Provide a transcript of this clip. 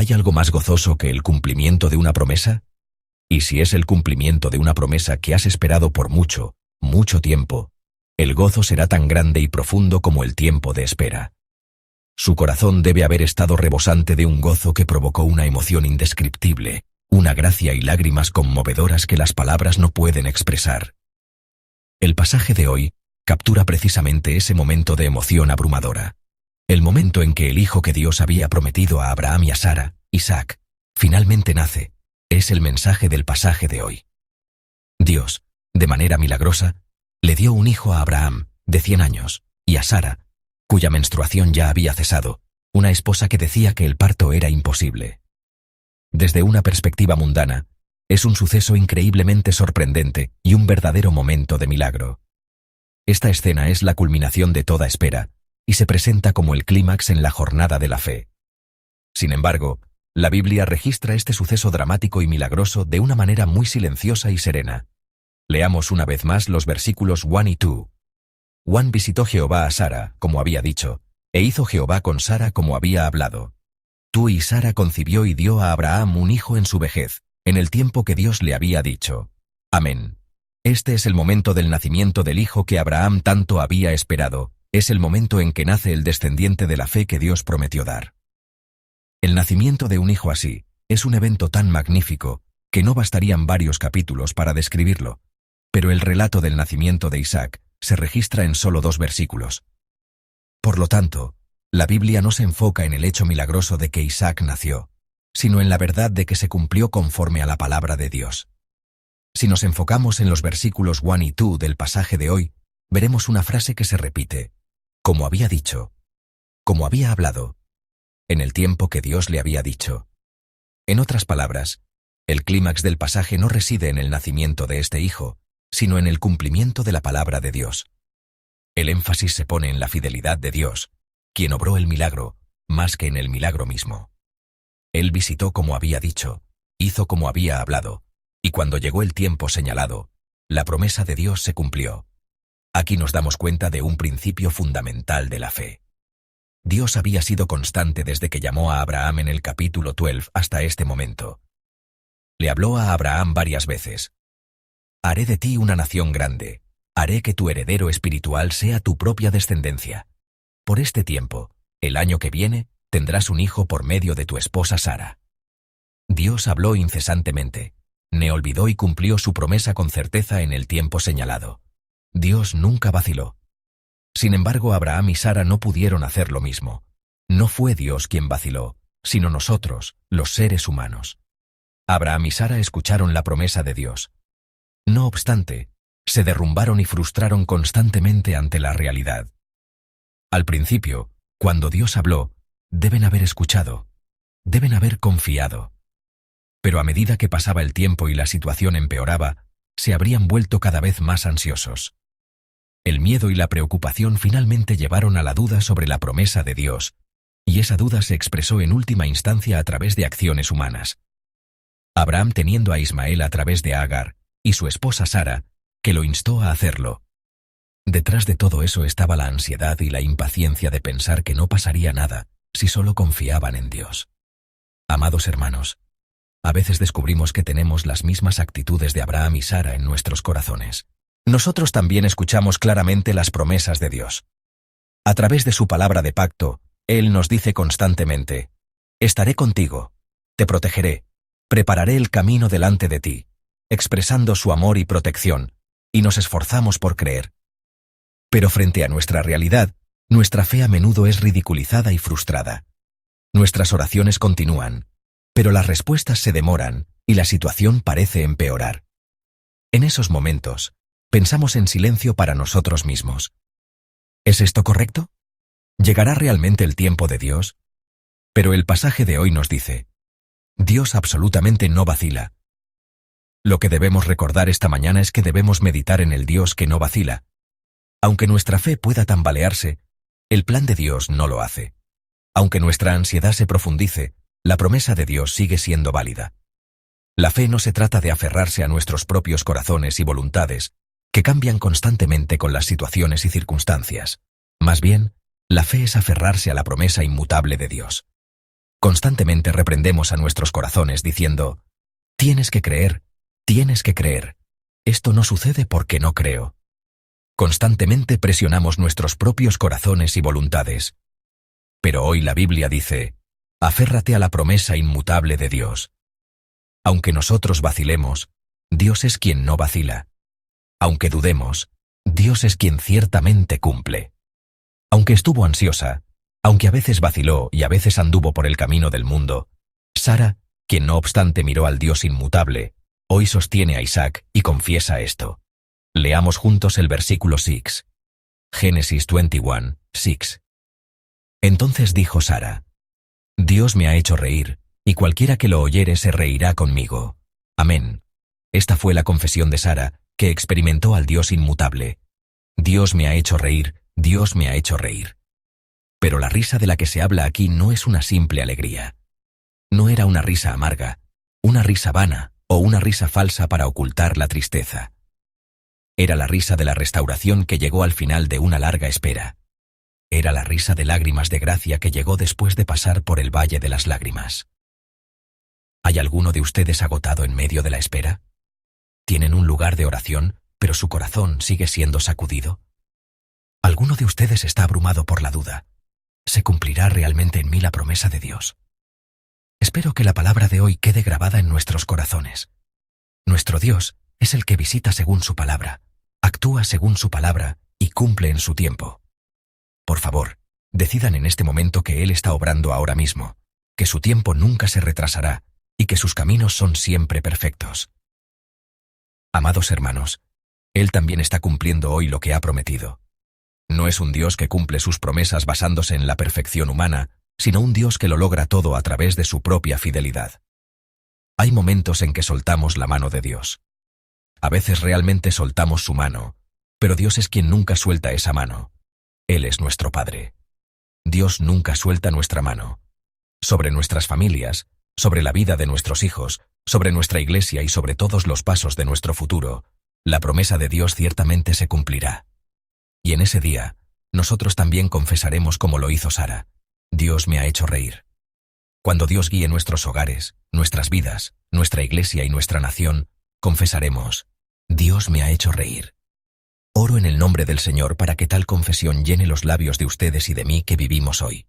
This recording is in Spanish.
¿Hay algo más gozoso que el cumplimiento de una promesa? Y si es el cumplimiento de una promesa que has esperado por mucho, mucho tiempo, el gozo será tan grande y profundo como el tiempo de espera. Su corazón debe haber estado rebosante de un gozo que provocó una emoción indescriptible, una gracia y lágrimas conmovedoras que las palabras no pueden expresar. El pasaje de hoy captura precisamente ese momento de emoción abrumadora. El momento en que el hijo que Dios había prometido a Abraham y a Sara, Isaac, finalmente nace, es el mensaje del pasaje de hoy. Dios, de manera milagrosa, le dio un hijo a Abraham, de 100 años, y a Sara, cuya menstruación ya había cesado, una esposa que decía que el parto era imposible. Desde una perspectiva mundana, es un suceso increíblemente sorprendente y un verdadero momento de milagro. Esta escena es la culminación de toda espera, y se presenta como el clímax en la jornada de la fe. Sin embargo, la Biblia registra este suceso dramático y milagroso de una manera muy silenciosa y serena. Leamos una vez más los versículos 1 y 2. Juan visitó Jehová a Sara, como había dicho, e hizo Jehová con Sara como había hablado. Tú y Sara concibió y dio a Abraham un hijo en su vejez, en el tiempo que Dios le había dicho. Amén. Este es el momento del nacimiento del hijo que Abraham tanto había esperado, es el momento en que nace el descendiente de la fe que Dios prometió dar. El nacimiento de un hijo así es un evento tan magnífico que no bastarían varios capítulos para describirlo, pero el relato del nacimiento de Isaac se registra en solo 2 versículos. Por lo tanto, la Biblia no se enfoca en el hecho milagroso de que Isaac nació, sino en la verdad de que se cumplió conforme a la palabra de Dios. Si nos enfocamos en los versículos 1 y 2 del pasaje de hoy, veremos una frase que se repite, como había dicho, como había hablado, en el tiempo que Dios le había dicho. En otras palabras, el clímax del pasaje no reside en el nacimiento de este hijo, sino en el cumplimiento de la palabra de Dios. El énfasis se pone en la fidelidad de Dios, quien obró el milagro, más que en el milagro mismo. Él visitó como había dicho, hizo como había hablado, y cuando llegó el tiempo señalado, la promesa de Dios se cumplió. Aquí nos damos cuenta de un principio fundamental de la fe. Dios había sido constante desde que llamó a Abraham en el capítulo 12 hasta este momento. Le habló a Abraham varias veces. Haré de ti una nación grande, haré que tu heredero espiritual sea tu propia descendencia. Por este tiempo, el año que viene, tendrás un hijo por medio de tu esposa Sara. Dios habló incesantemente, ne olvidó y cumplió su promesa con certeza en el tiempo señalado. Dios nunca vaciló. Sin embargo, Abraham y Sara no pudieron hacer lo mismo. No fue Dios quien vaciló, sino nosotros, los seres humanos. Abraham y Sara escucharon la promesa de Dios. No obstante, se derrumbaron y frustraron constantemente ante la realidad. Al principio, cuando Dios habló, deben haber escuchado, deben haber confiado. Pero a medida que pasaba el tiempo y la situación empeoraba, se habrían vuelto cada vez más ansiosos. El miedo y la preocupación finalmente llevaron a la duda sobre la promesa de Dios, y esa duda se expresó en última instancia a través de acciones humanas. Abraham teniendo a Ismael a través de Agar, y su esposa Sara, que lo instó a hacerlo. Detrás de todo eso estaba la ansiedad y la impaciencia de pensar que no pasaría nada si solo confiaban en Dios. Amados hermanos, a veces descubrimos que tenemos las mismas actitudes de Abraham y Sara en nuestros corazones. Nosotros también escuchamos claramente las promesas de Dios. A través de su palabra de pacto, Él nos dice constantemente, estaré contigo, te protegeré, prepararé el camino delante de ti, expresando su amor y protección, y nos esforzamos por creer. Pero frente a nuestra realidad, nuestra fe a menudo es ridiculizada y frustrada. Nuestras oraciones continúan, pero las respuestas se demoran y la situación parece empeorar. En esos momentos, pensamos en silencio para nosotros mismos. ¿Es esto correcto? ¿Llegará realmente el tiempo de Dios? Pero el pasaje de hoy nos dice, Dios absolutamente no vacila. Lo que debemos recordar esta mañana es que debemos meditar en el Dios que no vacila. Aunque nuestra fe pueda tambalearse, el plan de Dios no lo hace. Aunque nuestra ansiedad se profundice, la promesa de Dios sigue siendo válida. La fe no se trata de aferrarse a nuestros propios corazones y voluntades, que cambian constantemente con las situaciones y circunstancias. Más bien, la fe es aferrarse a la promesa inmutable de Dios. Constantemente reprendemos a nuestros corazones diciendo, tienes que creer, esto no sucede porque no creo. Constantemente presionamos nuestros propios corazones y voluntades. Pero hoy la Biblia dice, aférrate a la promesa inmutable de Dios. Aunque nosotros vacilemos, Dios es quien no vacila. Aunque dudemos, Dios es quien ciertamente cumple. Aunque estuvo ansiosa, aunque a veces vaciló y a veces anduvo por el camino del mundo, Sara, quien no obstante miró al Dios inmutable, hoy sostiene a Isaac y confiesa esto. Leamos juntos el versículo 6. Génesis 21, 6. Entonces dijo Sara, Dios me ha hecho reír, y cualquiera que lo oyere se reirá conmigo. Amén. Esta fue la confesión de Sara, que experimentó al Dios inmutable. Dios me ha hecho reír, Dios me ha hecho reír. Pero la risa de la que se habla aquí no es una simple alegría. No era una risa amarga, una risa vana o una risa falsa para ocultar la tristeza. Era la risa de la restauración que llegó al final de una larga espera. Era la risa de lágrimas de gracia que llegó después de pasar por el valle de las lágrimas. ¿Hay alguno de ustedes agotado en medio de la espera? ¿Tienen un lugar de oración, pero su corazón sigue siendo sacudido? ¿Alguno de ustedes está abrumado por la duda? ¿Se cumplirá realmente en mí la promesa de Dios? Espero que la palabra de hoy quede grabada en nuestros corazones. Nuestro Dios es el que visita según su palabra, actúa según su palabra y cumple en su tiempo. Por favor, decidan en este momento que Él está obrando ahora mismo, que su tiempo nunca se retrasará y que sus caminos son siempre perfectos. Amados hermanos, Él también está cumpliendo hoy lo que ha prometido. No es un Dios que cumple sus promesas basándose en la perfección humana, sino un Dios que lo logra todo a través de su propia fidelidad. Hay momentos en que soltamos la mano de Dios. A veces realmente soltamos su mano, pero Dios es quien nunca suelta esa mano. Él es nuestro Padre. Dios nunca suelta nuestra mano. Sobre nuestras familias, sobre la vida de nuestros hijos, sobre nuestra iglesia y sobre todos los pasos de nuestro futuro, la promesa de Dios ciertamente se cumplirá. Y en ese día, nosotros también confesaremos como lo hizo Sara. Dios me ha hecho reír. Cuando Dios guíe nuestros hogares, nuestras vidas, nuestra iglesia y nuestra nación, confesaremos, Dios me ha hecho reír. Oro en el nombre del Señor para que tal confesión llene los labios de ustedes y de mí que vivimos hoy.